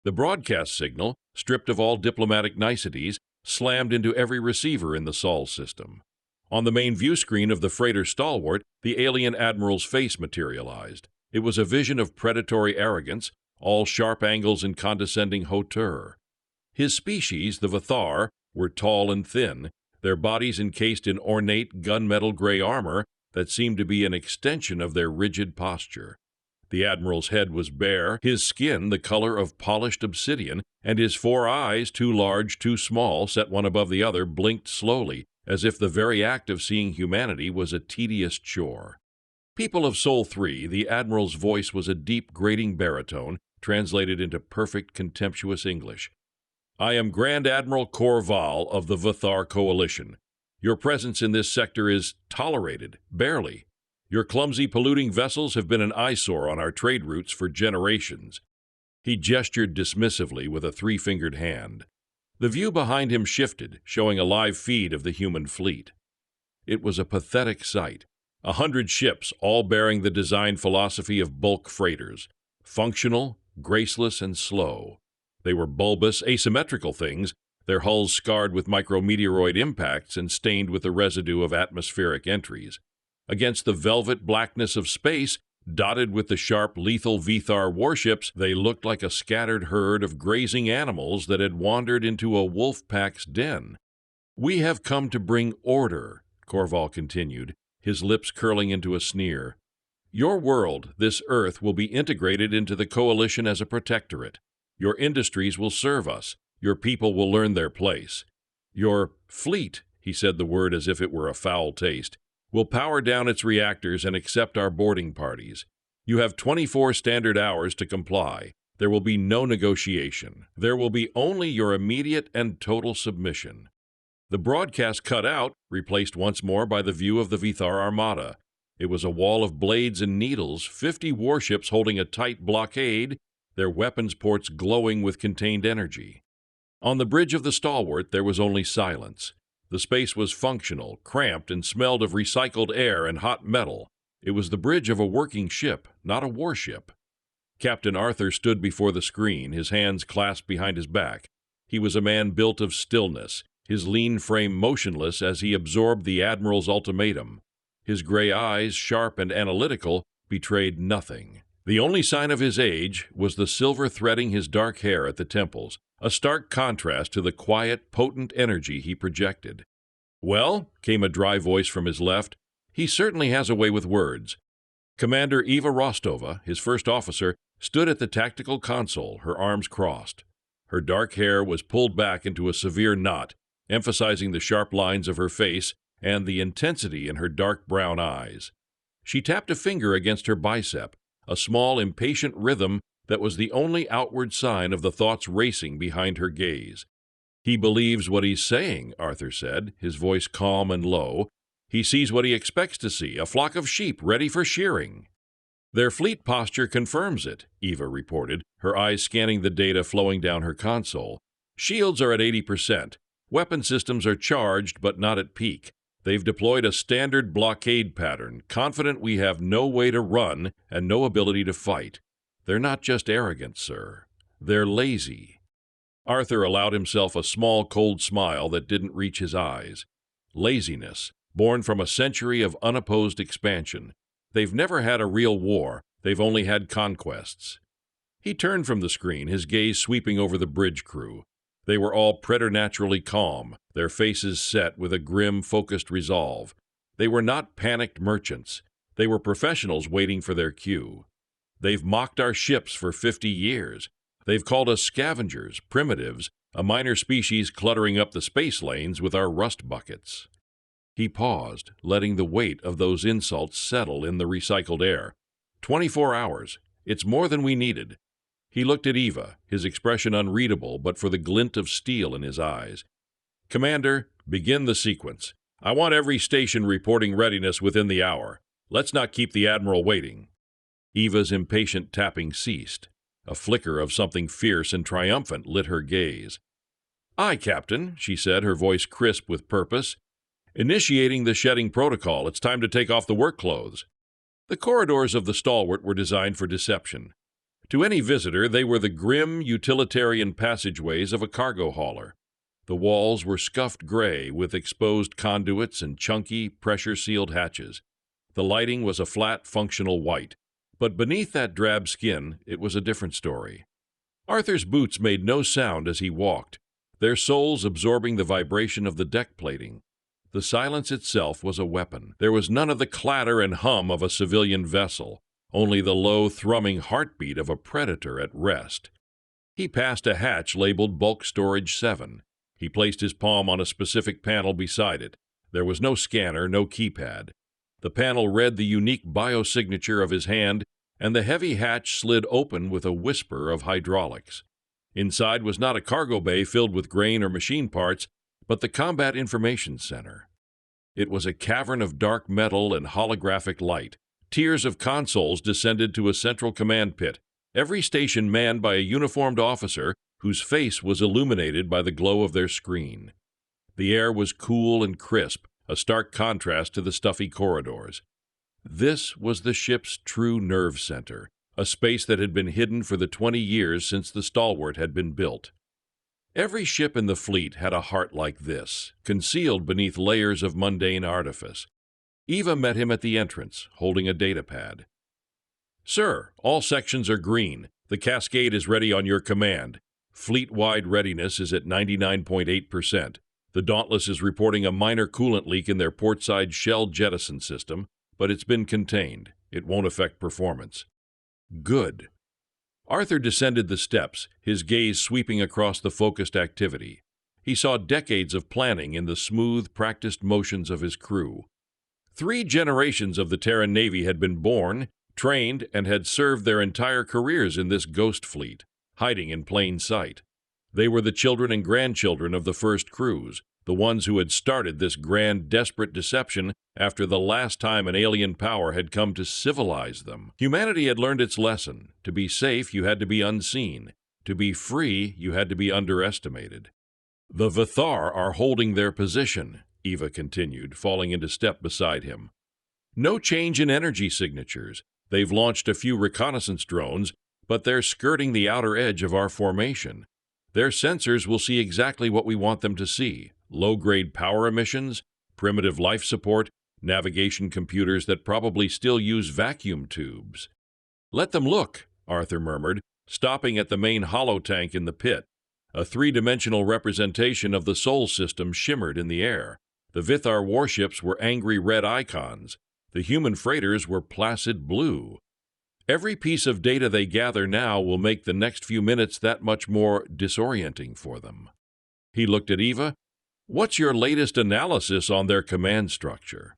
The broadcast signal, stripped of all diplomatic niceties, slammed into every receiver in the Sol system. On the main view screen of the freighter Stalwart, the alien admiral's face materialized. It was a vision of predatory arrogance, all sharp angles and condescending hauteur. His species, the Vithar, were tall and thin, their bodies encased in ornate gunmetal gray armor that seemed to be an extension of their rigid posture. The admiral's head was bare, his skin the color of polished obsidian, and his 4 eyes, too large, too small, set one above the other, blinked slowly, as if the very act of seeing humanity was a tedious chore. People of Sol 3, the admiral's voice was a deep, grating baritone, translated into perfect, contemptuous English. I am Grand Admiral Corval of the Vithar Coalition. Your presence in this sector is tolerated, barely. Your clumsy, polluting vessels have been an eyesore on our trade routes for generations. He gestured dismissively with a 3-fingered hand. The view behind him shifted, showing a live feed of the human fleet. It was a pathetic sight. 100 ships, all bearing the design philosophy of bulk freighters. Functional, graceless, and slow. They were bulbous, asymmetrical things, their hulls scarred with micrometeoroid impacts and stained with the residue of atmospheric entries. Against the velvet blackness of space, dotted with the sharp, lethal Vithar warships, they looked like a scattered herd of grazing animals that had wandered into a wolf pack's den. We have come to bring order, Corval continued, his lips curling into a sneer. Your world, this Earth, will be integrated into the Coalition as a protectorate. Your industries will serve us. Your people will learn their place. Your fleet, he said the word as if it were a foul taste, will power down its reactors and accept our boarding parties. You have 24 standard hours to comply. There will be no negotiation. There will be only your immediate and total submission. The broadcast cut out, replaced once more by the view of the Vithar Armada. It was a wall of blades and needles, 50 warships holding a tight blockade, their weapons ports glowing with contained energy. On the bridge of the Stalwart there was only silence. The space was functional, cramped, and smelled of recycled air and hot metal. It was the bridge of a working ship, not a warship. Captain Arthur stood before the screen, his hands clasped behind his back. He was a man built of stillness, his lean frame motionless as he absorbed the Admiral's ultimatum. His gray eyes, sharp and analytical, betrayed nothing. The only sign of his age was the silver threading his dark hair at the temples, a stark contrast to the quiet, potent energy he projected. Well, came a dry voice from his left, he certainly has a way with words. Commander Eva Rostova, his first officer, stood at the tactical console, her arms crossed. Her dark hair was pulled back into a severe knot, emphasizing the sharp lines of her face and the intensity in her dark brown eyes. She tapped a finger against her bicep, a small, impatient rhythm that was the only outward sign of the thoughts racing behind her gaze. He believes what he's saying, Arthur said, his voice calm and low. He sees what he expects to see, a flock of sheep ready for shearing. Their fleet posture confirms it, Eva reported, her eyes scanning the data flowing down her console. Shields are at 80%. Weapon systems are charged but not at peak. They've deployed a standard blockade pattern, confident we have no way to run and no ability to fight. They're not just arrogant, sir. They're lazy. Arthur allowed himself a small, cold smile that didn't reach his eyes. Laziness, born from a century of unopposed expansion. They've never had a real war. They've only had conquests. He turned from the screen, his gaze sweeping over the bridge crew. They were all preternaturally calm, their faces set with a grim, focused resolve. They were not panicked merchants. They were professionals waiting for their cue. They've mocked our ships for 50 years. They've called us scavengers, primitives, a minor species cluttering up the space lanes with our rust buckets. He paused, letting the weight of those insults settle in the recycled air. 24 hours. It's more than we needed. He looked at Eva, his expression unreadable but for the glint of steel in his eyes. Commander, begin the sequence. I want every station reporting readiness within the hour. Let's not keep the Admiral waiting. Eva's impatient tapping ceased. A flicker of something fierce and triumphant lit her gaze. Aye, Captain, she said, her voice crisp with purpose. Initiating the shedding protocol. It's time to take off the work clothes. The corridors of the Stalwart were designed for deception. To any visitor, they were the grim, utilitarian passageways of a cargo hauler. The walls were scuffed gray with exposed conduits and chunky, pressure-sealed hatches. The lighting was a flat, functional white, but beneath that drab skin, it was a different story. Arthur's boots made no sound as he walked, their soles absorbing the vibration of the deck plating. The silence itself was a weapon. There was none of the clatter and hum of a civilian vessel, only the low, thrumming heartbeat of a predator at rest. He passed a hatch labeled Bulk Storage 7. He placed his palm on a specific panel beside it. There was no scanner, no keypad. The panel read the unique biosignature of his hand, and the heavy hatch slid open with a whisper of hydraulics. Inside was not a cargo bay filled with grain or machine parts, but the Combat Information Center. It was a cavern of dark metal and holographic light. Tiers of consoles descended to a central command pit, every station manned by a uniformed officer whose face was illuminated by the glow of their screen. The air was cool and crisp, a stark contrast to the stuffy corridors. This was the ship's true nerve center, a space that had been hidden for the 20 years since the Stalwart had been built. Every ship in the fleet had a heart like this, concealed beneath layers of mundane artifice. Eva met him at the entrance, holding a datapad. "Sir, all sections are green. The Cascade is ready on your command. Fleet-wide readiness is at 99.8%. The Dauntless is reporting a minor coolant leak in their portside shell jettison system, but it's been contained. It won't affect performance." Good. Arthur descended the steps, his gaze sweeping across the focused activity. He saw decades of planning in the smooth, practiced motions of his crew. 3 generations of the Terran Navy had been born, trained, and had served their entire careers in this ghost fleet, hiding in plain sight. They were the children and grandchildren of the first crews, the ones who had started this grand, desperate deception after the last time an alien power had come to civilize them. Humanity had learned its lesson. To be safe, you had to be unseen. To be free, you had to be underestimated. "The Vithar are holding their position," Eva continued, falling into step beside him. "No change in energy signatures. They've launched a few reconnaissance drones, but they're skirting the outer edge of our formation. Their sensors will see exactly what we want them to see: low-grade power emissions, primitive life support, navigation computers that probably still use vacuum tubes." "Let them look," Arthur murmured, stopping at the main holotank in the pit. A 3-dimensional representation of the Sol system shimmered in the air. The Vithar warships were angry red icons. The human freighters were placid blue. Every piece of data they gather now will make the next few minutes that much more disorienting for them. He looked at Eva. "What's your latest analysis on their command structure?"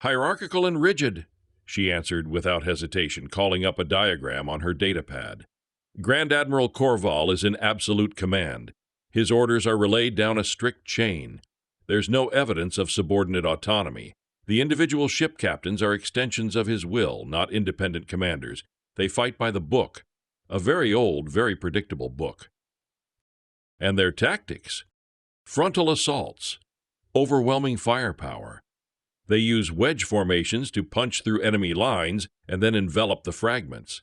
"Hierarchical and rigid," she answered without hesitation, calling up a diagram on her datapad. "Grand Admiral Korval is in absolute command. His orders are relayed down a strict chain. There's no evidence of subordinate autonomy. The individual ship captains are extensions of his will, not independent commanders. They fight by the book. A very old, very predictable book." "And their tactics? Frontal assaults. Overwhelming firepower. They use wedge formations to punch through enemy lines and then envelop the fragments.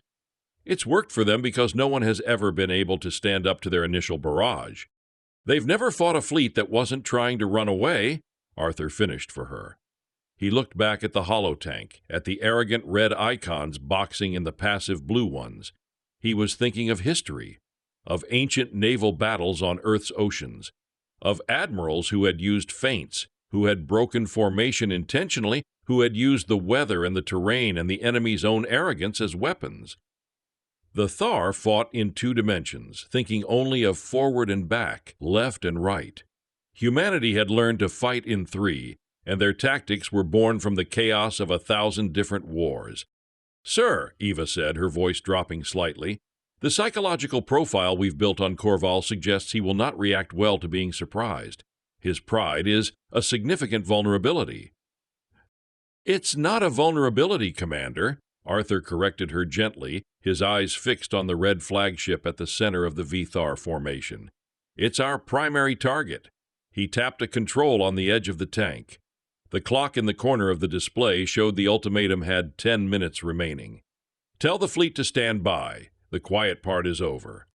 It's worked for them because no one has ever been able to stand up to their initial barrage. They've never fought a fleet that wasn't trying to run away," Arthur finished for her. He looked back at the holotank, at the arrogant red icons boxing in the passive blue ones. He was thinking of history, of ancient naval battles on Earth's oceans, of admirals who had used feints, who had broken formation intentionally, who had used the weather and the terrain and the enemy's own arrogance as weapons. The Thar fought in 2 dimensions, thinking only of forward and back, left and right. Humanity had learned to fight in 3, and their tactics were born from the chaos of 1,000 different wars. "Sir," Eva said, her voice dropping slightly, "the psychological profile we've built on Korval suggests he will not react well to being surprised. His pride is a significant vulnerability." "It's not a vulnerability, Commander," Arthur corrected her gently, his eyes fixed on the red flagship at the center of the Vithar formation. "It's our primary target." He tapped a control on the edge of the tank. The clock in the corner of the display showed the ultimatum had 10 minutes remaining. "Tell the fleet to stand by. The quiet part is over.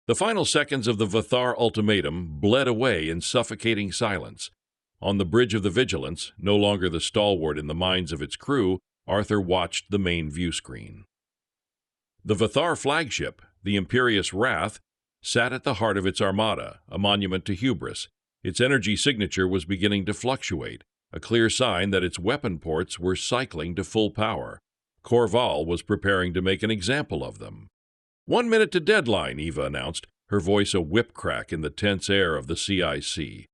The final seconds of the Vathar ultimatum bled away in suffocating silence. On the bridge of the Vigilance, no longer the stalwart in the minds of its crew, Arthur watched the main view screen. The Vathar flagship, the Imperious Wrath, sat at the heart of its armada, a monument to hubris. Its energy signature was beginning to fluctuate, a clear sign that its weapon ports were cycling to full power. Korval was preparing to make an example of them. 1 minute to deadline, Eva announced, her voice a whip crack in the tense air of the CIC.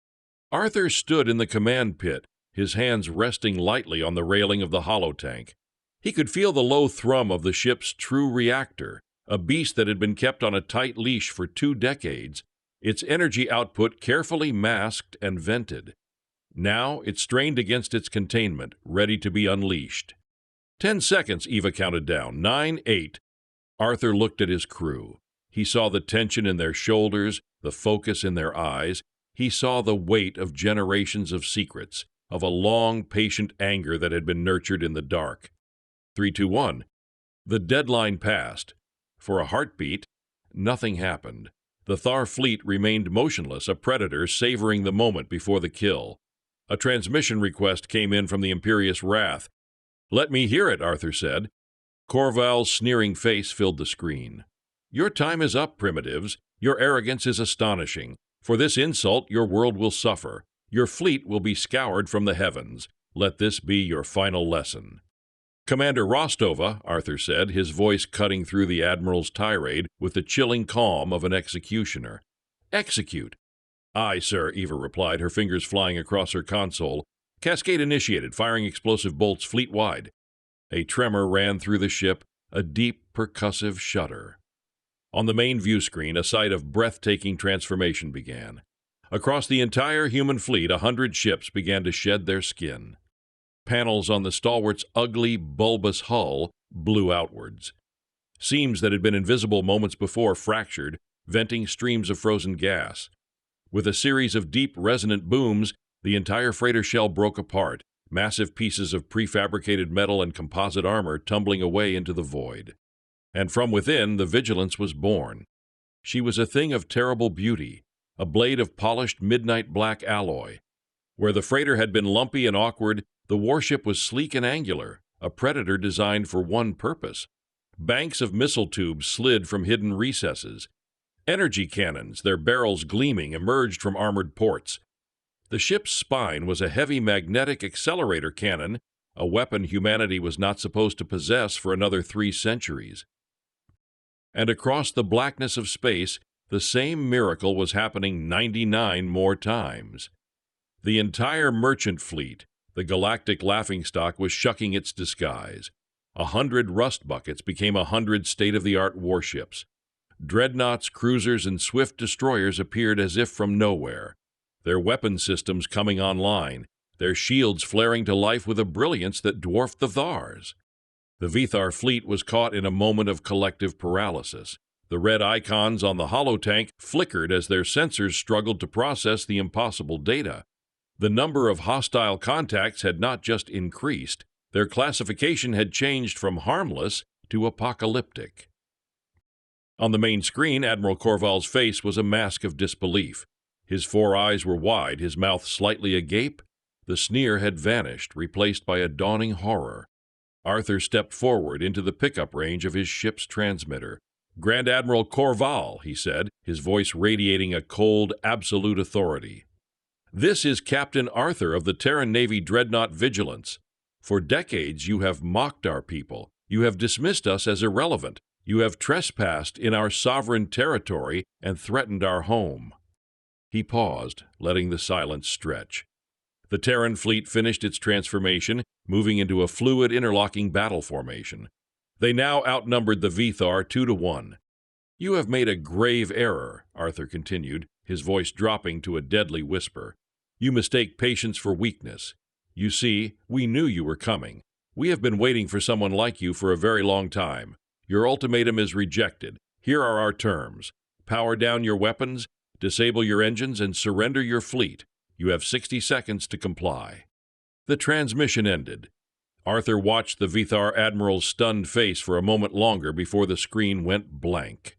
Arthur stood in the command pit, his hands resting lightly on the railing of the holotank. He could feel the low thrum of the ship's true reactor, a beast that had been kept on a tight leash for 2 decades, its energy output carefully masked and vented. Now it strained against its containment, ready to be unleashed. 10 seconds, Eva counted down. 9, 8. Arthur looked at his crew. He saw the tension in their shoulders, the focus in their eyes. He saw the weight of generations of secrets, of a long, patient anger that had been nurtured in the dark. 3, 2, 1. The deadline passed. For a heartbeat, nothing happened. The Thar fleet remained motionless, a predator savoring the moment before the kill. A transmission request came in from the Imperious Wrath. "Let me hear it," Arthur said. Korval's sneering face filled the screen. "Your time is up, primitives. Your arrogance is astonishing. For this insult, your world will suffer. Your fleet will be scoured from the heavens. Let this be your final lesson." "Commander Rostova," Arthur said, his voice cutting through the Admiral's tirade with the chilling calm of an executioner. "Execute." "Aye, sir," Eva replied, her fingers flying across her console. "Cascade initiated, firing explosive bolts fleet-wide." A tremor ran through the ship, a deep, percussive shudder. On the main view screen, a sight of breathtaking transformation began. Across the entire human fleet, 100 ships began to shed their skin. Panels on the stalwart's ugly, bulbous hull blew outwards. Seams that had been invisible moments before fractured, venting streams of frozen gas. With a series of deep, resonant booms, the entire freighter shell broke apart, massive pieces of prefabricated metal and composite armor tumbling away into the void. And from within, the Vigilance was born. She was a thing of terrible beauty, a blade of polished midnight black alloy. Where the freighter had been lumpy and awkward, the warship was sleek and angular, a predator designed for one purpose. Banks of missile tubes slid from hidden recesses. Energy cannons, their barrels gleaming, emerged from armored ports. The ship's spine was a heavy magnetic accelerator cannon, a weapon humanity was not supposed to possess for another 3 centuries. And across the blackness of space, the same miracle was happening 99 more times. The entire merchant fleet, the galactic laughingstock, was shucking its disguise. 100 rust buckets became 100 state-of-the-art warships. Dreadnoughts, cruisers, and swift destroyers appeared as if from nowhere, their weapon systems coming online, their shields flaring to life with a brilliance that dwarfed the Thar's. The Vithar fleet was caught in a moment of collective paralysis. The red icons on the holotank flickered as their sensors struggled to process the impossible data. The number of hostile contacts had not just increased, their classification had changed from harmless to apocalyptic. On the main screen, Admiral Korval's face was a mask of disbelief. His 4 eyes were wide, his mouth slightly agape. The sneer had vanished, replaced by a dawning horror. Arthur stepped forward into the pickup range of his ship's transmitter. "Grand Admiral Korval," he said, his voice radiating a cold, absolute authority. "This is Captain Arthur of the Terran Navy dreadnought Vigilance. For decades you have mocked our people. You have dismissed us as irrelevant. You have trespassed in our sovereign territory and threatened our home." He paused, letting the silence stretch. The Terran fleet finished its transformation, moving into a fluid, interlocking battle formation. They now outnumbered the Vithar 2 to 1. "You have made a grave error," Arthur continued, his voice dropping to a deadly whisper. "You mistake patience for weakness. You see, we knew you were coming. We have been waiting for someone like you for a very long time. Your ultimatum is rejected. Here are our terms. Power down your weapons, disable your engines, and surrender your fleet. You have 60 seconds to comply." The transmission ended. Arthur watched the Vithar Admiral's stunned face for a moment longer before the screen went blank.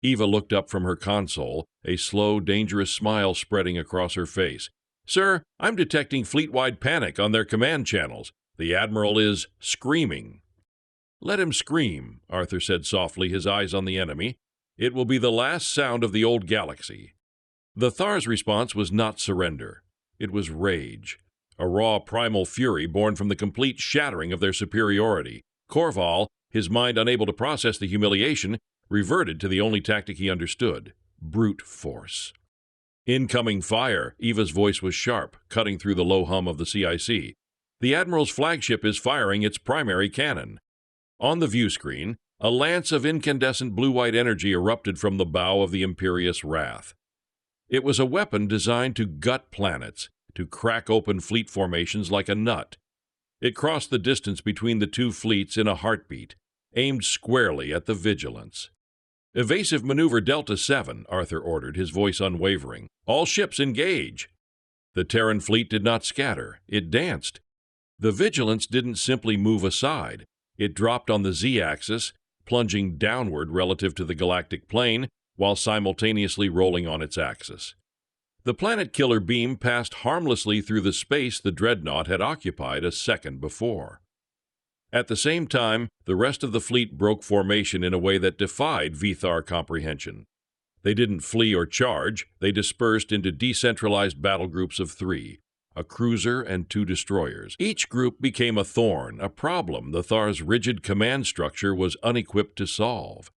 Eva looked up from her console, a slow, dangerous smile spreading across her face. "Sir, I'm detecting fleet-wide panic on their command channels. The Admiral is screaming." "Let him scream," Arthur said softly, his eyes on the enemy. "It will be the last sound of the old galaxy." The Thar's response was not surrender. It was rage. A raw primal fury born from the complete shattering of their superiority. Korval, his mind unable to process the humiliation, reverted to the only tactic he understood: brute force. "Incoming fire," Eva's voice was sharp, cutting through the low hum of the CIC. "The Admiral's flagship is firing its primary cannon." On the view screen, a lance of incandescent blue-white energy erupted from the bow of the Imperious Wrath. It was a weapon designed to gut planets, to crack open fleet formations like a nut. It crossed the distance between the two fleets in a heartbeat, aimed squarely at the Vigilance. "Evasive maneuver Delta 7, Arthur ordered, his voice unwavering. "All ships engage." The Terran fleet did not scatter. It danced. The Vigilance didn't simply move aside. It dropped on the Z-axis, plunging downward relative to the galactic plane, while simultaneously rolling on its axis. The planet-killer beam passed harmlessly through the space the dreadnought had occupied a second before. At the same time, the rest of the fleet broke formation in a way that defied Vithar comprehension. They didn't flee or charge. They dispersed into decentralized battle groups of 3, a cruiser and 2 destroyers. Each group became a thorn, a problem the Thar's rigid command structure was unequipped to solve.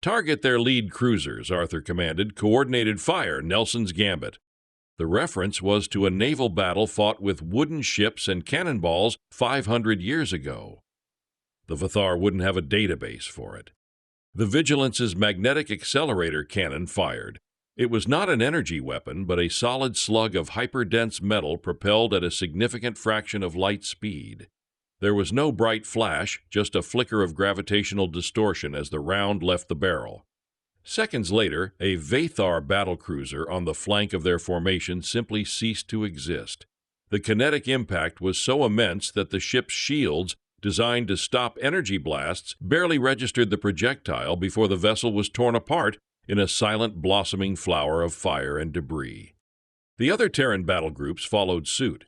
"Target their lead cruisers," Arthur commanded. "Coordinated fire, Nelson's Gambit." The reference was to a naval battle fought with wooden ships and cannonballs 500 years ago. The Vithar wouldn't have a database for it. The Vigilance's magnetic accelerator cannon fired. It was not an energy weapon, but a solid slug of hyperdense metal propelled at a significant fraction of light speed. There was no bright flash, just a flicker of gravitational distortion as the round left the barrel. Seconds later, a Vathar battlecruiser on the flank of their formation simply ceased to exist. The kinetic impact was so immense that the ship's shields, designed to stop energy blasts, barely registered the projectile before the vessel was torn apart in a silent blossoming flower of fire and debris. The other Terran battle groups followed suit.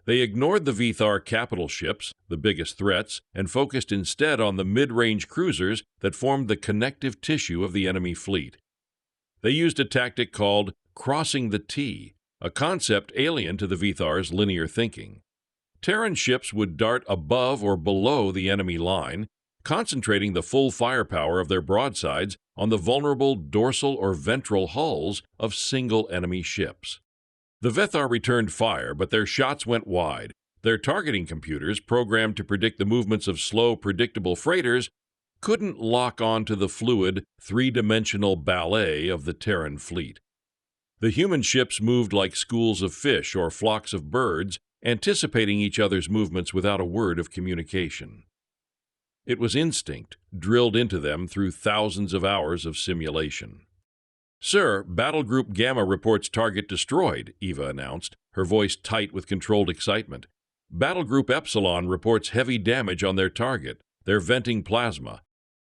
They ignored the Vithar capital ships, the biggest threats, and focused instead on the mid-range cruisers that formed the connective tissue of the enemy fleet. They used a tactic called crossing the T, a concept alien to the Vithar's linear thinking. Terran ships would dart above or below the enemy line, concentrating the full firepower of their broadsides on the vulnerable dorsal or ventral hulls of single enemy ships. The Vithar returned fire, but their shots went wide. Their targeting computers, programmed to predict the movements of slow, predictable freighters, couldn't lock on to the fluid, three-dimensional ballet of the Terran fleet. The human ships moved like schools of fish or flocks of birds, anticipating each other's movements without a word of communication. It was instinct, drilled into them through thousands of hours of simulation. "Sir, Battle Group Gamma reports target destroyed," Eva announced, her voice tight with controlled excitement. "Battle Group Epsilon reports heavy damage on their target. They're venting plasma."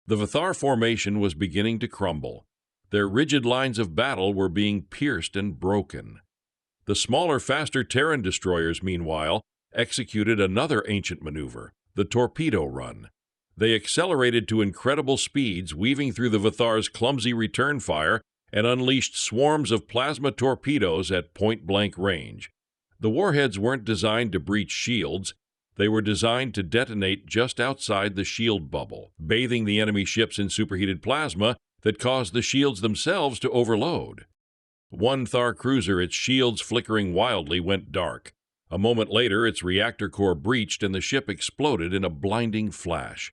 The Vithar formation was beginning to crumble. Their rigid lines of battle were being pierced and broken. The smaller, faster Terran destroyers, meanwhile, executed another ancient maneuver, the torpedo run. They accelerated to incredible speeds, weaving through the Vithar's clumsy return fire, and unleashed swarms of plasma torpedoes at point-blank range. The warheads weren't designed to breach shields. They were designed to detonate just outside the shield bubble, bathing the enemy ships in superheated plasma that caused the shields themselves to overload. One Thar cruiser, its shields flickering wildly, went dark. A moment later, its reactor core breached and the ship exploded in a blinding flash.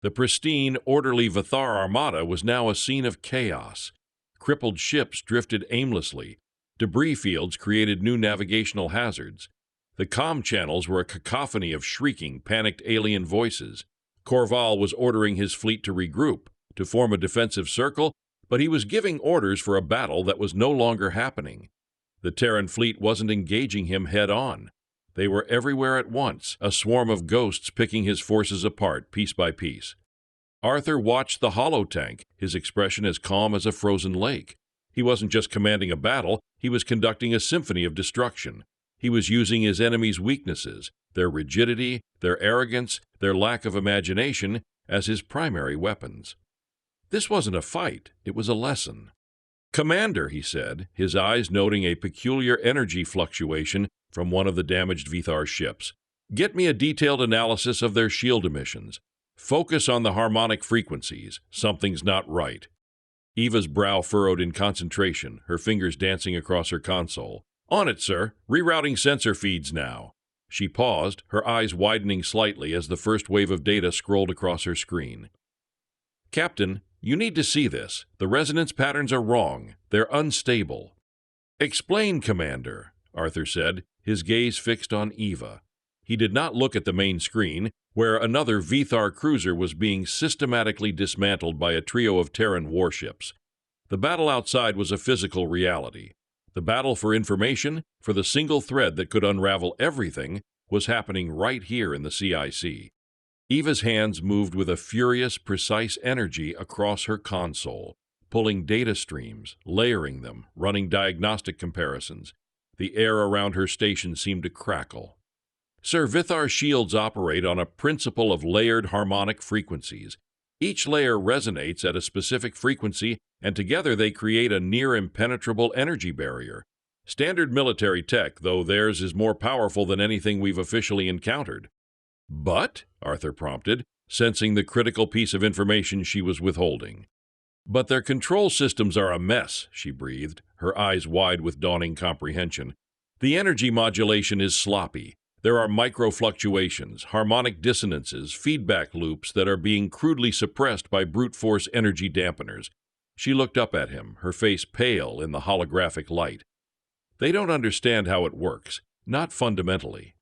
The pristine, orderly Vithar armada was now a scene of chaos. Crippled ships drifted aimlessly. Debris fields created new navigational hazards. The comm channels were a cacophony of shrieking, panicked alien voices. Korval was ordering his fleet to regroup, to form a defensive circle, but he was giving orders for a battle that was no longer happening. The Terran fleet wasn't engaging him head-on. They were everywhere at once, a swarm of ghosts picking his forces apart piece by piece. Arthur watched the holotank, his expression as calm as a frozen lake. He wasn't just commanding a battle, he was conducting a symphony of destruction. He was using his enemy's weaknesses, their rigidity, their arrogance, their lack of imagination, as his primary weapons. This wasn't a fight, it was a lesson. "Commander," he said, his eyes noting a peculiar energy fluctuation from one of the damaged Vithar ships. "Get me a detailed analysis of their shield emissions. Focus on the harmonic frequencies. Something's not right." Eva's brow furrowed in concentration, her fingers dancing across her console. "On it, sir. Rerouting sensor feeds now." She paused, her eyes widening slightly as the first wave of data scrolled across her screen. "Captain, you need to see this. The resonance patterns are wrong. They're unstable." "Explain, Commander," Arthur said, his gaze fixed on Eva. He did not look at the main screen, where another Vithar cruiser was being systematically dismantled by a trio of Terran warships. The battle outside was a physical reality. The battle for information, for the single thread that could unravel everything, was happening right here in the CIC. Eva's hands moved with a furious, precise energy across her console, pulling data streams, layering them, running diagnostic comparisons. The air around her station seemed to crackle. "Sir, Vithar shields operate on a principle of layered harmonic frequencies. Each layer resonates at a specific frequency, and together they create a near-impenetrable energy barrier. Standard military tech, though theirs is more powerful than anything we've officially encountered." "But?" Arthur prompted, sensing the critical piece of information she was withholding. "But their control systems are a mess," she breathed, her eyes wide with dawning comprehension. "The energy modulation is sloppy. There are micro-fluctuations, harmonic dissonances, feedback loops that are being crudely suppressed by brute force energy dampeners." She looked up at him, her face pale in the holographic light. "They don't understand how it works, not fundamentally."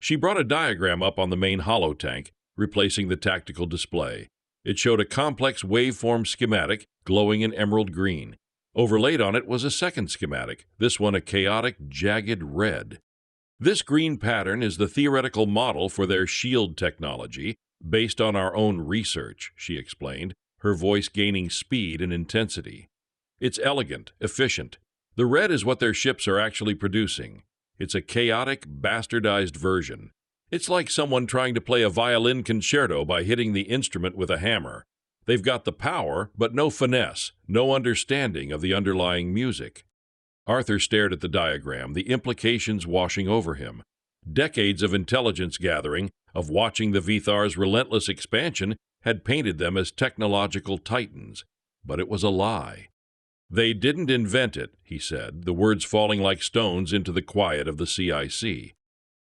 She brought a diagram up on the main holotank, replacing the tactical display. It showed a complex waveform schematic glowing in emerald green. Overlaid on it was a second schematic, this one a chaotic, jagged red. "This green pattern is the theoretical model for their shield technology, based on our own research," she explained, her voice gaining speed and intensity. "It's elegant, efficient. The red is what their ships are actually producing. It's a chaotic, bastardized version. It's like someone trying to play a violin concerto by hitting the instrument with a hammer. They've got the power, but no finesse, no understanding of the underlying music." Arthur stared at the diagram, the implications washing over him. Decades of intelligence gathering, of watching the Vithar's relentless expansion, had painted them as technological titans. But it was a lie. "They didn't invent it," he said, the words falling like stones into the quiet of the CIC.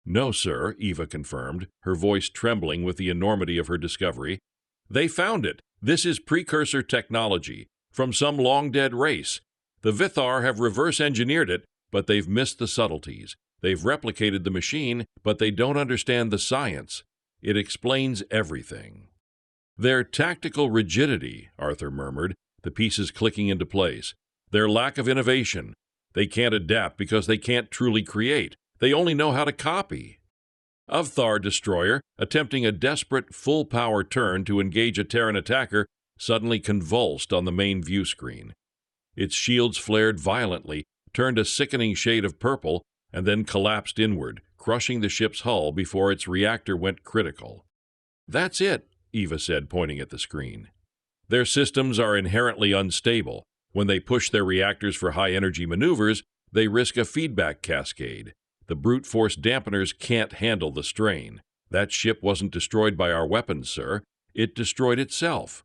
"No, sir," Eva confirmed, her voice trembling with the enormity of her discovery. "They found it. This is precursor technology, from some long-dead race. The Vithar have reverse-engineered it, but they've missed the subtleties. They've replicated the machine, but they don't understand the science. It explains everything." "Their tactical rigidity," Arthur murmured, the pieces clicking into place. "Their lack of innovation. They can't adapt because they can't truly create. They only know how to copy." A Vthar destroyer, attempting a desperate, full-power turn to engage a Terran attacker, suddenly convulsed on the main view screen. Its shields flared violently, turned a sickening shade of purple, and then collapsed inward, crushing the ship's hull before its reactor went critical. "That's it," Eva said, pointing at the screen. "Their systems are inherently unstable. When they push their reactors for high-energy maneuvers, they risk a feedback cascade. The brute force dampeners can't handle the strain. That ship wasn't destroyed by our weapons, sir. It destroyed itself.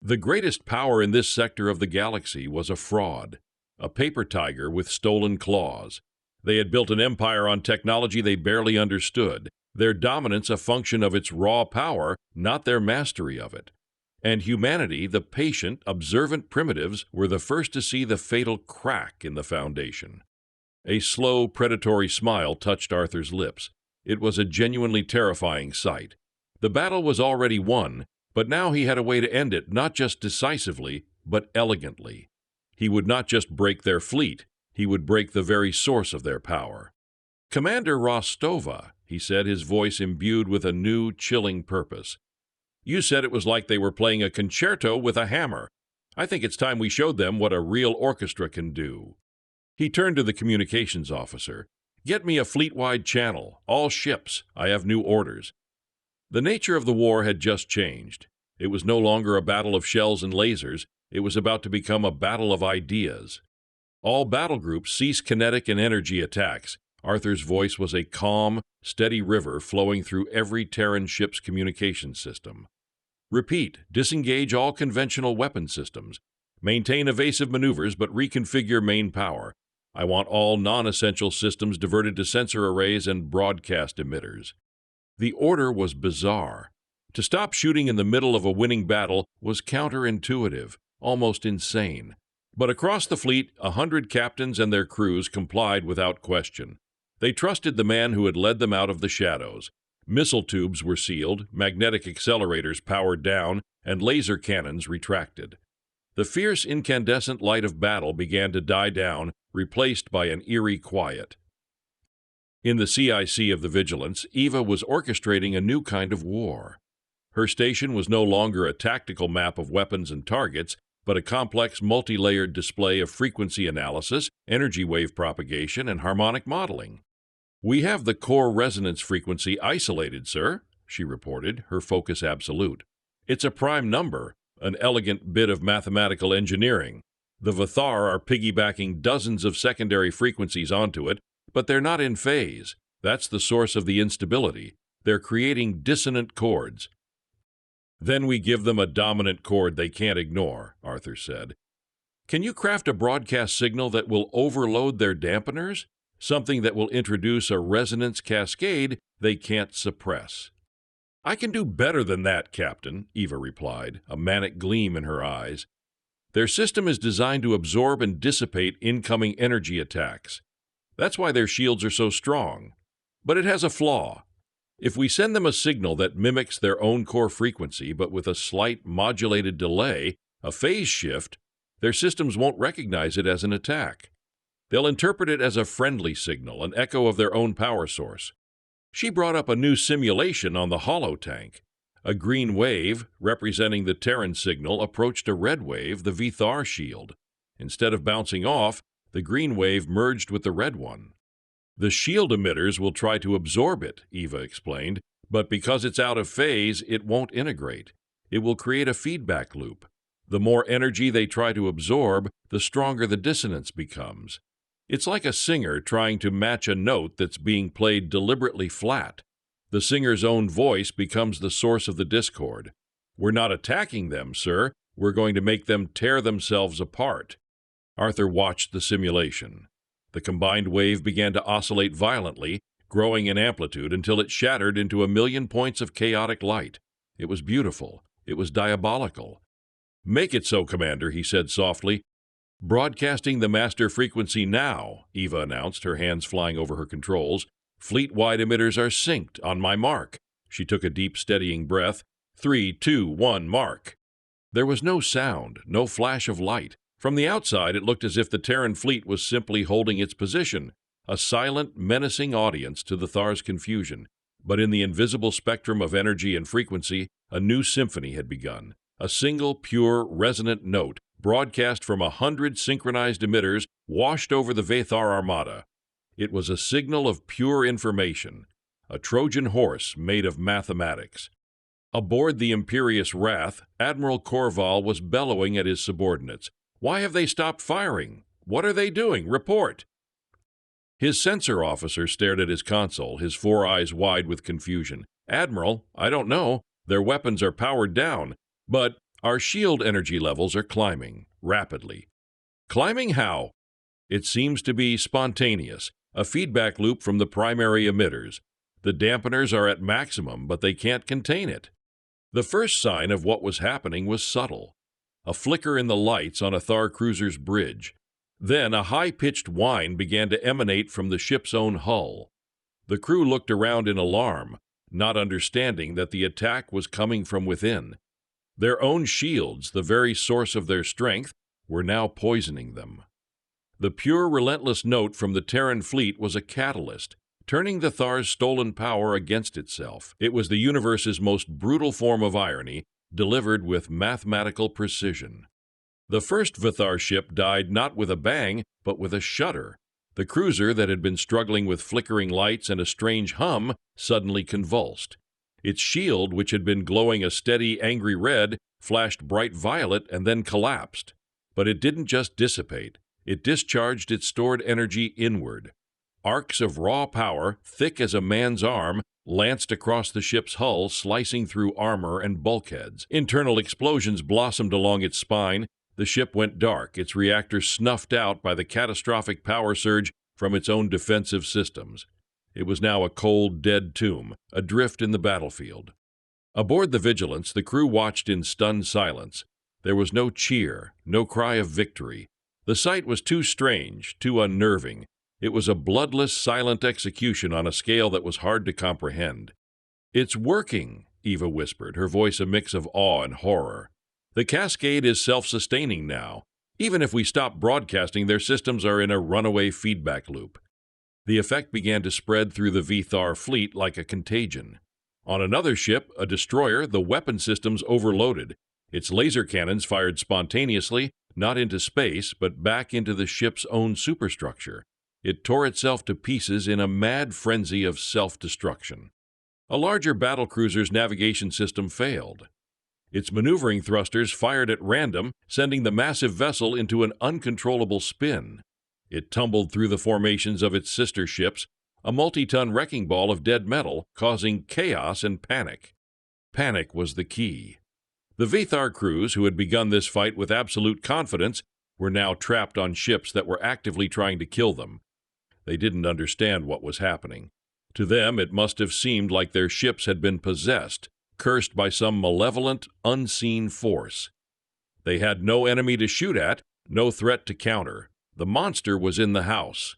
The greatest power in this sector of the galaxy was a fraud, a paper tiger with stolen claws. They had built an empire on technology they barely understood, their dominance a function of its raw power, not their mastery of it. And humanity, the patient, observant primitives, were the first to see the fatal crack in the foundation." A slow, predatory smile touched Arthur's lips. It was a genuinely terrifying sight. The battle was already won, but now he had a way to end it, not just decisively, but elegantly. He would not just break their fleet, he would break the very source of their power. Commander Rostova, he said, his voice imbued with a new, chilling purpose. You said it was like they were playing a concerto with a hammer. I think it's time we showed them what a real orchestra can do. He turned to the communications officer. Get me a fleet-wide channel, all ships. I have new orders. The nature of the war had just changed. It was no longer a battle of shells and lasers. It was about to become a battle of ideas. All battle groups cease kinetic and energy attacks. Arthur's voice was a calm, steady river flowing through every Terran ship's communication system. Repeat, disengage all conventional weapon systems. Maintain evasive maneuvers but reconfigure main power. I want all non-essential systems diverted to sensor arrays and broadcast emitters. The order was bizarre. To stop shooting in the middle of a winning battle was counterintuitive, almost insane. But across the fleet, 100 captains and their crews complied without question. They trusted the man who had led them out of the shadows. Missile tubes were sealed, magnetic accelerators powered down, and laser cannons retracted. The fierce incandescent light of battle began to die down, replaced by an eerie quiet. In the CIC of the Vigilance, Eva was orchestrating a new kind of war. Her station was no longer a tactical map of weapons and targets, but a complex multi-layered display of frequency analysis, energy wave propagation, and harmonic modeling. We have the core resonance frequency isolated, sir, she reported, her focus absolute. It's a prime number, an elegant bit of mathematical engineering. The Vathar are piggybacking dozens of secondary frequencies onto it, but they're not in phase. That's the source of the instability. They're creating dissonant chords. Then we give them a dominant chord they can't ignore, Arthur said. Can you craft a broadcast signal that will overload their dampeners? Something that will introduce a resonance cascade they can't suppress. I can do better than that, Captain, Eva replied, a manic gleam in her eyes. Their system is designed to absorb and dissipate incoming energy attacks. That's why their shields are so strong. But it has a flaw. If we send them a signal that mimics their own core frequency, but with a slight modulated delay, a phase shift, their systems won't recognize it as an attack. They'll interpret it as a friendly signal, an echo of their own power source. She brought up a new simulation on the holotank. A green wave, representing the Terran signal, approached a red wave, the Vthar shield. Instead of bouncing off, the green wave merged with the red one. The shield emitters will try to absorb it, Eva explained, but because it's out of phase, it won't integrate. It will create a feedback loop. The more energy they try to absorb, the stronger the dissonance becomes. It's like a singer trying to match a note that's being played deliberately flat. The singer's own voice becomes the source of the discord. We're not attacking them, sir. We're going to make them tear themselves apart. Arthur watched the simulation. The combined wave began to oscillate violently, growing in amplitude until it shattered into 1,000,000 points of chaotic light. It was beautiful. It was diabolical. Make it so, Commander, he said softly. Broadcasting the master frequency now, Eva announced, her hands flying over her controls. Fleet-wide emitters are synced on my mark. She took a deep, steadying breath. 3, 2, 1, mark. There was no sound, no flash of light. From the outside, it looked as if the Terran fleet was simply holding its position, a silent, menacing audience to the Thar's confusion. But in the invisible spectrum of energy and frequency, a new symphony had begun. A single, pure, resonant note, broadcast from 100 synchronized emitters, washed over the Vathar armada. It was a signal of pure information, a Trojan horse made of mathematics. Aboard the imperious Wrath, Admiral Korval was bellowing at his subordinates. Why have they stopped firing? What are they doing? Report! His sensor officer stared at his console, his 4 eyes wide with confusion. Admiral, I don't know. Their weapons are powered down, but our shield energy levels are climbing, rapidly. Climbing how? It seems to be spontaneous, a feedback loop from the primary emitters. The dampeners are at maximum, but they can't contain it. The first sign of what was happening was subtle. A flicker in the lights on a Thar cruiser's bridge. Then a high-pitched whine began to emanate from the ship's own hull. The crew looked around in alarm, not understanding that the attack was coming from within. Their own shields, the very source of their strength, were now poisoning them. The pure, relentless note from the Terran fleet was a catalyst, turning the Thar's stolen power against itself. It was the universe's most brutal form of irony, delivered with mathematical precision. The first Vithar ship died not with a bang, but with a shudder. The cruiser that had been struggling with flickering lights and a strange hum suddenly convulsed. Its shield, which had been glowing a steady, angry red, flashed bright violet and then collapsed. But it didn't just dissipate. It discharged its stored energy inward. Arcs of raw power, thick as a man's arm, lanced across the ship's hull, slicing through armor and bulkheads. Internal explosions blossomed along its spine. The ship went dark, its reactors snuffed out by the catastrophic power surge from its own defensive systems. It was now a cold, dead tomb, adrift in the battlefield. Aboard the Vigilance, the crew watched in stunned silence. There was no cheer, no cry of victory. The sight was too strange, too unnerving. It was a bloodless, silent execution on a scale that was hard to comprehend. "It's working," Eva whispered, her voice a mix of awe and horror. "The cascade is self-sustaining now. Even if we stop broadcasting, their systems are in a runaway feedback loop." The effect began to spread through the Vithar fleet like a contagion. On another ship, a destroyer, the weapon systems overloaded. Its laser cannons fired spontaneously, not into space, but back into the ship's own superstructure. It tore itself to pieces in a mad frenzy of self-destruction. A larger battlecruiser's navigation system failed. Its maneuvering thrusters fired at random, sending the massive vessel into an uncontrollable spin. It tumbled through the formations of its sister ships, a multi-ton wrecking ball of dead metal, causing chaos and panic. Panic was the key. The Vithar crews, who had begun this fight with absolute confidence, were now trapped on ships that were actively trying to kill them. They didn't understand what was happening. To them, it must have seemed like their ships had been possessed, cursed by some malevolent, unseen force. They had no enemy to shoot at, no threat to counter. The monster was in the house.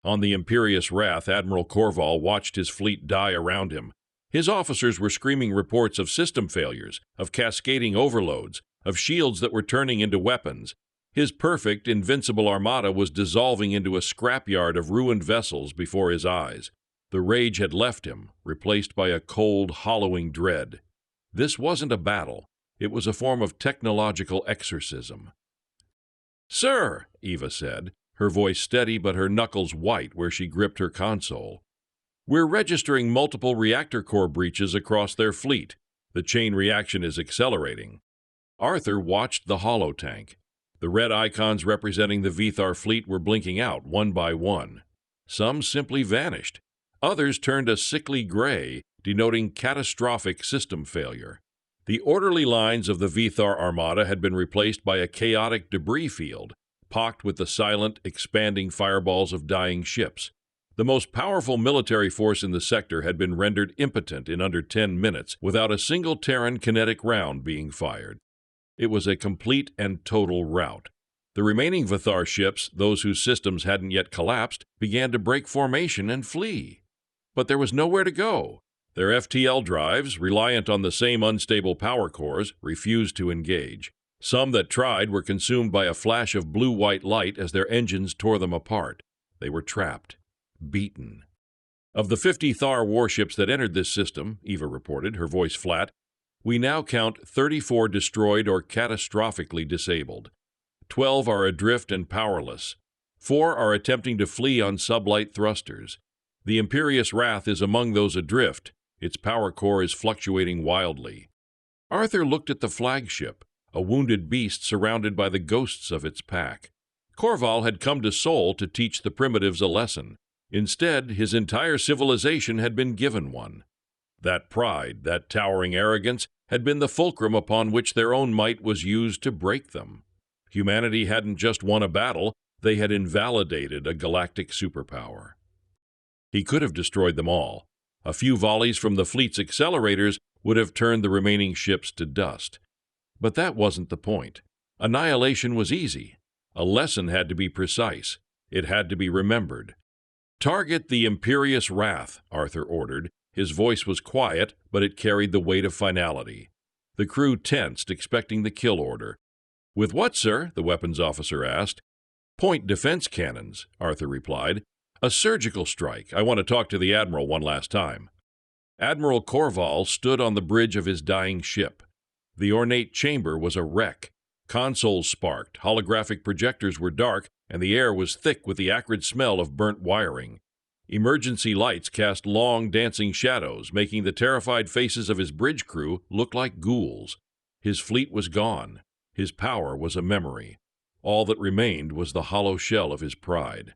On the imperious wrath, Admiral Korval watched his fleet die around him. His officers were screaming reports of system failures, of cascading overloads, of shields that were turning into weapons. His perfect, invincible armada was dissolving into a scrapyard of ruined vessels before his eyes. The rage had left him, replaced by a cold, hollowing dread. This wasn't a battle. It was a form of technological exorcism. "Sir," Eva said, her voice steady but her knuckles white where she gripped her console, "we're registering multiple reactor core breaches across their fleet. The chain reaction is accelerating." Arthur watched the holotank. The red icons representing the Vithar fleet were blinking out one by one. Some simply vanished. Others turned a sickly gray, denoting catastrophic system failure. The orderly lines of the Vithar armada had been replaced by a chaotic debris field, pocked with the silent, expanding fireballs of dying ships. The most powerful military force in the sector had been rendered impotent in under 10 minutes without a single Terran kinetic round being fired. It was a complete and total rout. The remaining Vithar ships, those whose systems hadn't yet collapsed, began to break formation and flee. But there was nowhere to go. Their FTL drives, reliant on the same unstable power cores, refused to engage. Some that tried were consumed by a flash of blue-white light as their engines tore them apart. They were trapped, beaten. Of the 50 Thar warships that entered this system, Eva reported, her voice flat, we now count 34 destroyed or catastrophically disabled. 12 are adrift and powerless. 4 are attempting to flee on sublight thrusters. The Imperious Wrath is among those adrift. Its power core is fluctuating wildly. Arthur looked at the flagship, a wounded beast surrounded by the ghosts of its pack. Korval had come to Sol to teach the primitives a lesson. Instead, his entire civilization had been given one. That pride, that towering arrogance, had been the fulcrum upon which their own might was used to break them. Humanity hadn't just won a battle, they had invalidated a galactic superpower. He could have destroyed them all. A few volleys from the fleet's accelerators would have turned the remaining ships to dust. But that wasn't the point. Annihilation was easy. A lesson had to be precise. It had to be remembered. "Target the Imperious Wrath," Arthur ordered. His voice was quiet, but it carried the weight of finality. The crew tensed, expecting the kill order. "With what, sir?" the weapons officer asked. "Point defense cannons," Arthur replied. A surgical strike. I want to talk to the Admiral one last time. Admiral Korval stood on the bridge of his dying ship. The ornate chamber was a wreck. Consoles sparked, holographic projectors were dark, and the air was thick with the acrid smell of burnt wiring. Emergency lights cast long, dancing shadows, making the terrified faces of his bridge crew look like ghouls. His fleet was gone. His power was a memory. All that remained was the hollow shell of his pride.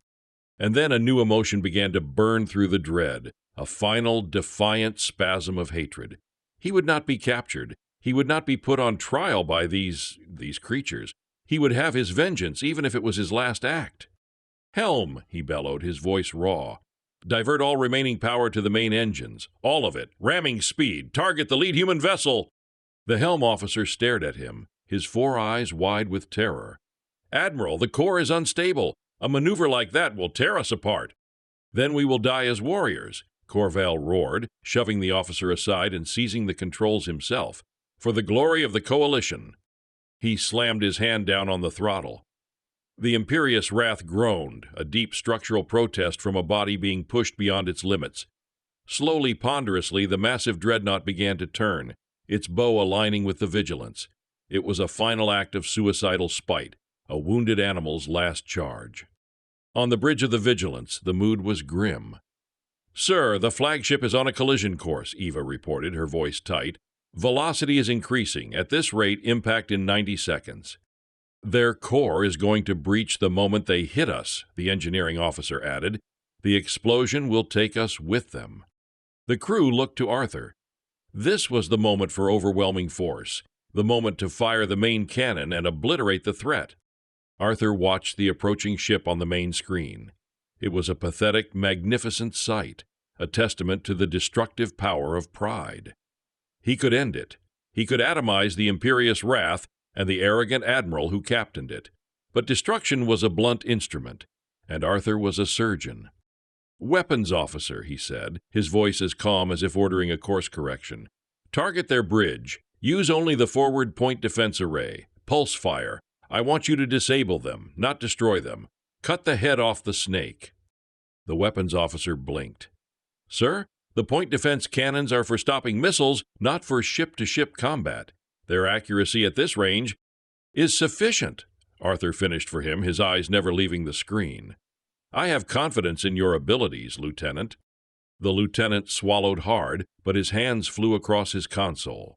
And then a new emotion began to burn through the dread, a final, defiant spasm of hatred. He would not be captured. He would not be put on trial by these creatures. He would have his vengeance, even if it was his last act. "Helm," he bellowed, his voice raw. "Divert all remaining power to the main engines. All of it. Ramming speed. Target the lead human vessel." The helm officer stared at him, his 4 eyes wide with terror. "Admiral, the core is unstable. A maneuver like that will tear us apart." "Then we will die as warriors," Korval roared, shoving the officer aside and seizing the controls himself. "For the glory of the Coalition." He slammed his hand down on the throttle. The imperious wrath groaned, a deep structural protest from a body being pushed beyond its limits. Slowly, ponderously, the massive dreadnought began to turn, its bow aligning with the Vigilance. It was a final act of suicidal spite, a wounded animal's last charge. On the bridge of the Vigilance, the mood was grim. "Sir, the flagship is on a collision course," Eva reported, her voice tight. "Velocity is increasing. At this rate, impact in 90 seconds. "Their core is going to breach the moment they hit us," the engineering officer added. "The explosion will take us with them." The crew looked to Arthur. This was the moment for overwhelming force, the moment to fire the main cannon and obliterate the threat. Arthur watched the approaching ship on the main screen. It was a pathetic, magnificent sight, a testament to the destructive power of pride. He could end it. He could atomize the imperious wrath and the arrogant admiral who captained it. But destruction was a blunt instrument, and Arthur was a surgeon. "Weapons officer," he said, his voice as calm as if ordering a course correction. "Target their bridge. Use only the forward point defense array. Pulse fire. I want you to disable them, not destroy them. Cut the head off the snake." The weapons officer blinked. "Sir, the point defense cannons are for stopping missiles, not for ship-to-ship combat. Their accuracy at this range is sufficient," Arthur finished for him, his eyes never leaving the screen. "I have confidence in your abilities, Lieutenant." The lieutenant swallowed hard, but his hands flew across his console.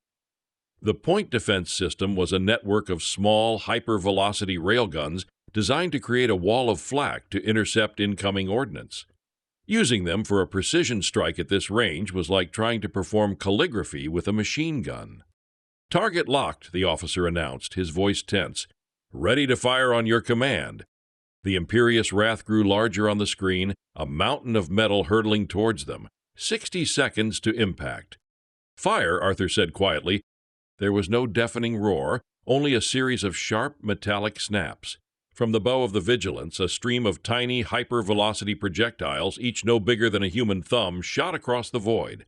The point defense system was a network of small, hyper-velocity railguns designed to create a wall of flak to intercept incoming ordnance. Using them for a precision strike at this range was like trying to perform calligraphy with a machine gun. "Target locked," the officer announced, his voice tense. "Ready to fire on your command." The imperious wrath grew larger on the screen, a mountain of metal hurtling towards them. 60 seconds to impact. "Fire," Arthur said quietly. There was no deafening roar, only a series of sharp, metallic snaps. From the bow of the Vigilance, a stream of tiny, hyper-velocity projectiles, each no bigger than a human thumb, shot across the void.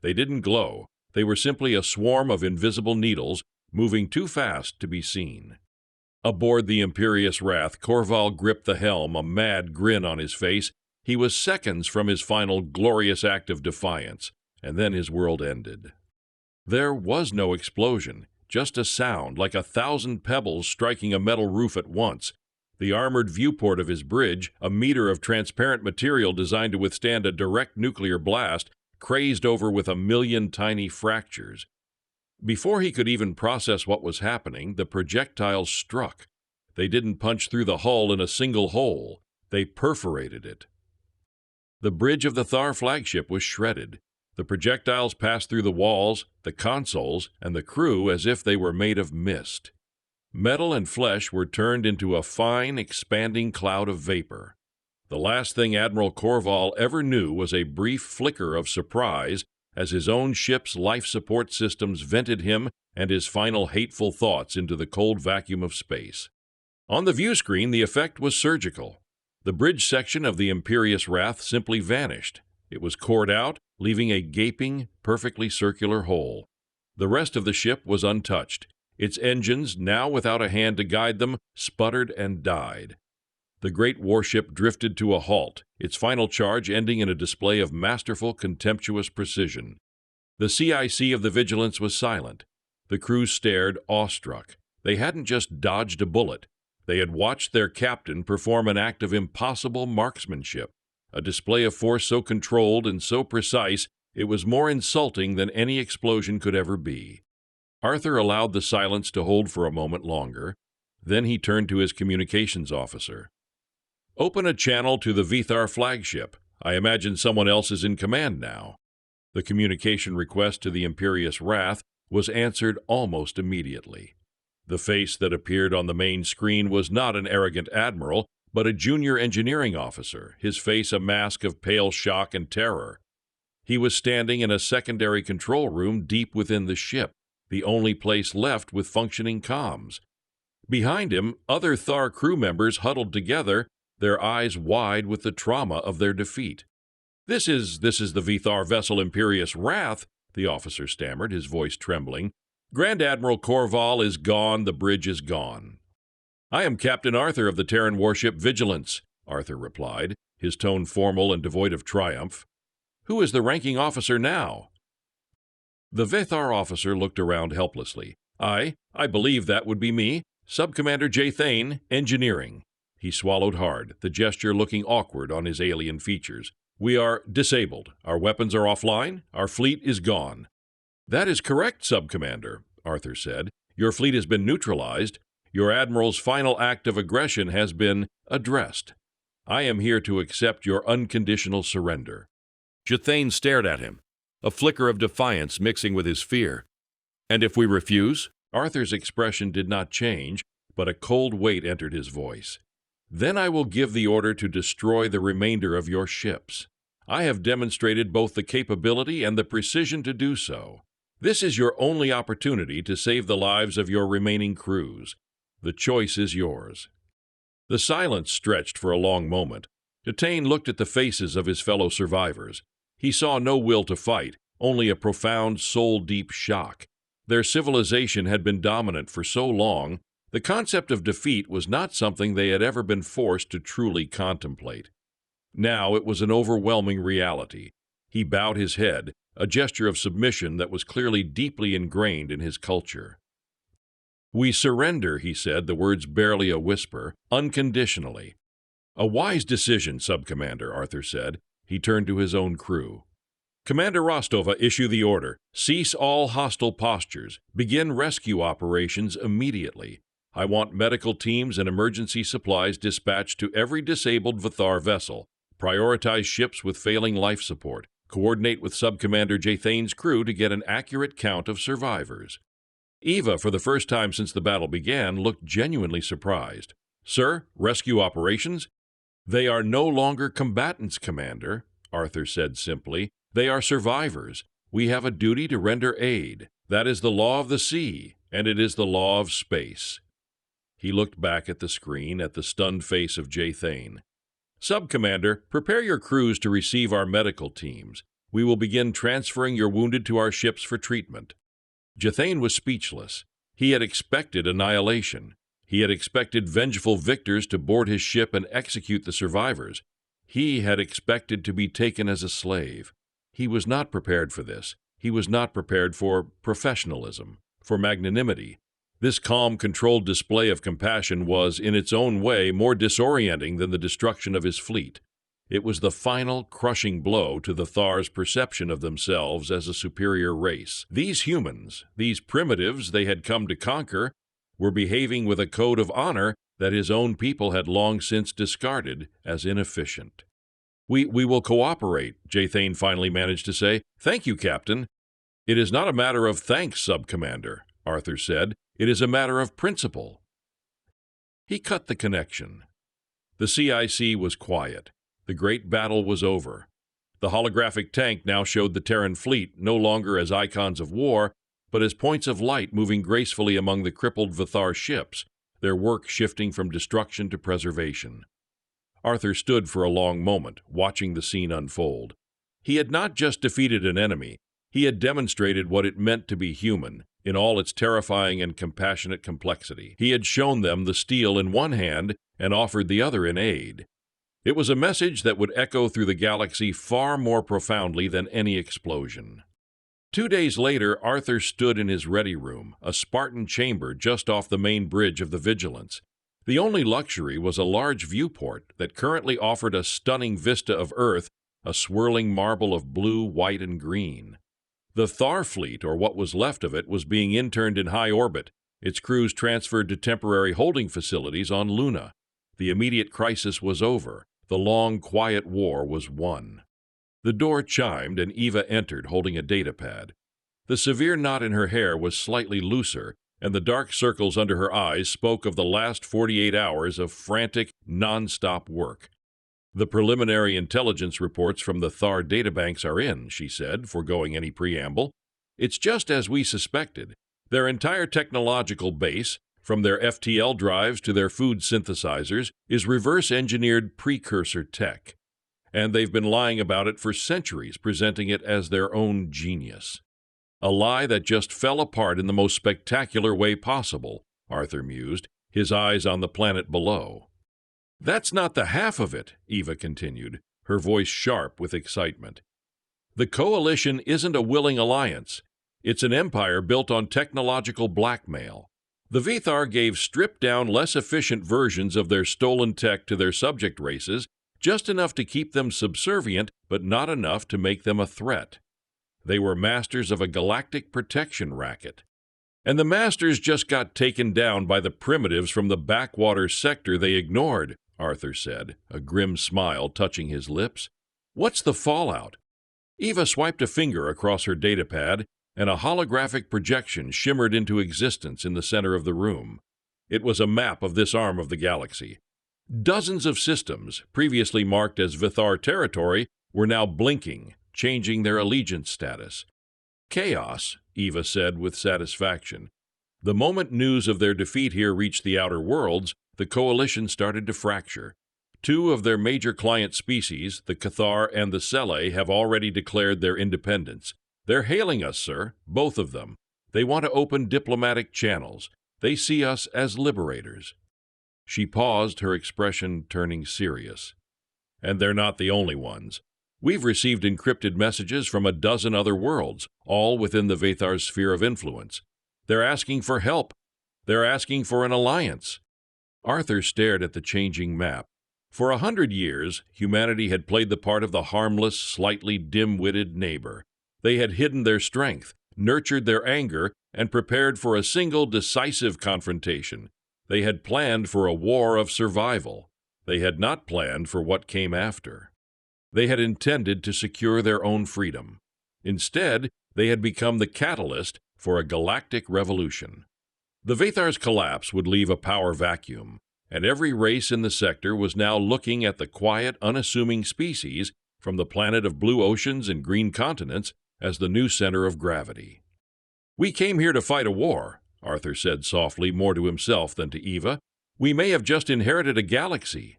They didn't glow. They were simply a swarm of invisible needles, moving too fast to be seen. Aboard the imperious wrath, Korval gripped the helm, a mad grin on his face. He was seconds from his final glorious act of defiance, and then his world ended. There was no explosion, just a sound like 1,000 pebbles striking a metal roof at once. The armored viewport of his bridge, a meter of transparent material designed to withstand a direct nuclear blast, crazed over with 1,000,000 tiny fractures. Before he could even process what was happening, the projectiles struck. They didn't punch through the hull in a single hole. They perforated it. The bridge of the Thar flagship was shredded. The projectiles passed through the walls, the consoles, and the crew as if they were made of mist. Metal and flesh were turned into a fine, expanding cloud of vapor. The last thing Admiral Korval ever knew was a brief flicker of surprise as his own ship's life support systems vented him and his final hateful thoughts into the cold vacuum of space. On the view screen, the effect was surgical. The bridge section of the imperious wrath simply vanished. It was cored out, leaving a gaping, perfectly circular hole. The rest of the ship was untouched. Its engines, now without a hand to guide them, sputtered and died. The great warship drifted to a halt, its final charge ending in a display of masterful, contemptuous precision. The CIC of the Vigilance was silent. The crew stared, awestruck. They hadn't just dodged a bullet. They had watched their captain perform an act of impossible marksmanship, a display of force so controlled and so precise it was more insulting than any explosion could ever be. Arthur allowed the silence to hold for a moment longer. Then he turned to his communications officer. "Open a channel to the Vithar flagship. I imagine someone else is in command now." The communication request to the Imperious Wrath was answered almost immediately. The face that appeared on the main screen was not an arrogant admiral, but a junior engineering officer, his face a mask of pale shock and terror. He was standing in a secondary control room deep within the ship, the only place left with functioning comms. Behind him, other Thar crew members huddled together, their eyes wide with the trauma of their defeat. This is the Vithar vessel Imperious Wrath," the officer stammered, his voice trembling. "Grand Admiral Corval is gone, the bridge is gone." "I am Captain Arthur of the Terran warship Vigilance," Arthur replied, his tone formal and devoid of triumph. "Who is the ranking officer now?" The Vithar officer looked around helplessly. I believe that would be me, Subcommander Jathane, Engineering." He swallowed hard, the gesture looking awkward on his alien features. "We are disabled. Our weapons are offline. Our fleet is gone." "That is correct, Subcommander," Arthur said. "Your fleet has been neutralized. Your Admiral's final act of aggression has been addressed. I am here to accept your unconditional surrender." Jathane stared at him, a flicker of defiance mixing with his fear. "And if we refuse?" Arthur's expression did not change, but a cold weight entered his voice. "Then I will give the order to destroy the remainder of your ships. I have demonstrated both the capability and the precision to do so. This is your only opportunity to save the lives of your remaining crews. The choice is yours." The silence stretched for a long moment. Jathane looked at the faces of his fellow survivors. He saw no will to fight, only a profound, soul-deep shock. Their civilization had been dominant for so long, the concept of defeat was not something they had ever been forced to truly contemplate. Now it was an overwhelming reality. He bowed his head, a gesture of submission that was clearly deeply ingrained in his culture. "We surrender," he said, the words barely a whisper, "unconditionally." "A wise decision, Subcommander," Arthur said. He turned to his own crew. "Commander Rostova, issue the order. Cease all hostile postures. Begin rescue operations immediately. I want medical teams and emergency supplies dispatched to every disabled Vithar vessel. Prioritize ships with failing life support. Coordinate with Subcommander Jathane's crew to get an accurate count of survivors." Eva, for the first time since the battle began, looked genuinely surprised. "Sir, rescue operations?" "They are no longer combatants, Commander," Arthur said simply. "They are survivors. We have a duty to render aid. That is the law of the sea, and it is the law of space." He looked back at the screen, at the stunned face of Jathane. "Subcommander, prepare your crews to receive our medical teams. We will begin transferring your wounded to our ships for treatment." Jathane was speechless. He had expected annihilation. He had expected vengeful victors to board his ship and execute the survivors. He had expected to be taken as a slave. He was not prepared for this. He was not prepared for professionalism, for magnanimity. This calm, controlled display of compassion was, in its own way, more disorienting than the destruction of his fleet. It was the final, crushing blow to the Thar's perception of themselves as a superior race. These humans, these primitives they had come to conquer, were behaving with a code of honor that his own people had long since discarded as inefficient. We will cooperate," Jathane finally managed to say. "Thank you, Captain." "It is not a matter of thanks, Subcommander," Arthur said. "It is a matter of principle." He cut the connection. The CIC was quiet. The great battle was over. The holographic tank now showed the Terran fleet no longer as icons of war, but as points of light moving gracefully among the crippled Vithar ships, their work shifting from destruction to preservation. Arthur stood for a long moment, watching the scene unfold. He had not just defeated an enemy, he had demonstrated what it meant to be human, in all its terrifying and compassionate complexity. He had shown them the steel in one hand and offered the other in aid. It was a message that would echo through the galaxy far more profoundly than any explosion. 2 days later, Arthur stood in his ready room, a Spartan chamber just off the main bridge of the Vigilance. The only luxury was a large viewport that currently offered a stunning vista of Earth, a swirling marble of blue, white, and green. The Thar fleet, or what was left of it, was being interned in high orbit, its crews transferred to temporary holding facilities on Luna. The immediate crisis was over. The long, quiet war was won. The door chimed, and Eva entered, holding a datapad. The severe knot in her hair was slightly looser, and the dark circles under her eyes spoke of the last 48 hours of frantic, non-stop work. "The preliminary intelligence reports from the Thar databanks are in," she said, foregoing any preamble. "It's just as we suspected. Their entire technological base, from their FTL drives to their food synthesizers, is reverse-engineered precursor tech. And they've been lying about it for centuries, presenting it as their own genius. A lie that just fell apart in the most spectacular way possible," Arthur mused, his eyes on the planet below. "That's not the half of it," Eva continued, her voice sharp with excitement. "The Coalition isn't a willing alliance. It's an empire built on technological blackmail. The Vithar gave stripped-down, less efficient versions of their stolen tech to their subject races, just enough to keep them subservient, but not enough to make them a threat. They were masters of a galactic protection racket. And the masters just got taken down by the primitives from the backwater sector they ignored," Arthur said, a grim smile touching his lips. "What's the fallout?" Eva swiped a finger across her datapad, and a holographic projection shimmered into existence in the center of the room. It was a map of this arm of the galaxy. Dozens of systems, previously marked as Vithar territory, were now blinking, changing their allegiance status. "Chaos," Eva said with satisfaction. "The moment news of their defeat here reached the outer worlds, the Coalition started to fracture. 2 of their major client species, the Cathar and the Sele, have already declared their independence. They're hailing us, sir, both of them. They want to open diplomatic channels. They see us as liberators." She paused, her expression turning serious. "And they're not the only ones. We've received encrypted messages from a dozen other worlds, all within the Vathar's sphere of influence. They're asking for help. They're asking for an alliance." Arthur stared at the changing map. For 100 years, humanity had played the part of the harmless, slightly dim-witted neighbor. They had hidden their strength, nurtured their anger, and prepared for a single decisive confrontation. They had planned for a war of survival. They had not planned for what came after. They had intended to secure their own freedom. Instead, they had become the catalyst for a galactic revolution. The Vathar's collapse would leave a power vacuum, and every race in the sector was now looking at the quiet, unassuming species from the planet of blue oceans and green continents as the new center of gravity. "We came here to fight a war," Arthur said softly, more to himself than to Eva. "We may have just inherited a galaxy."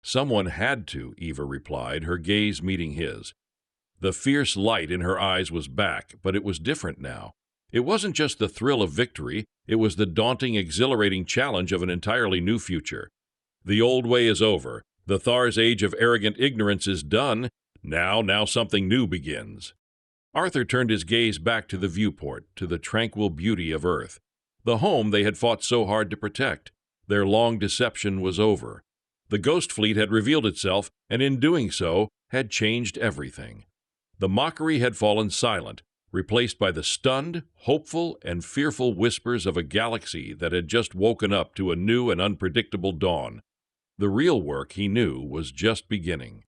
"Someone had to," Eva replied, her gaze meeting his. The fierce light in her eyes was back, but it was different now. It wasn't just the thrill of victory, it was the daunting, exhilarating challenge of an entirely new future. The old way is over. The Thar's age of arrogant ignorance is done. Now something new begins. Arthur turned his gaze back to the viewport, to the tranquil beauty of Earth. The home they had fought so hard to protect. Their long deception was over. The Ghost Fleet had revealed itself, and in doing so, had changed everything. The mockery had fallen silent, replaced by the stunned, hopeful, and fearful whispers of a galaxy that had just woken up to a new and unpredictable dawn. The real work, he knew, was just beginning.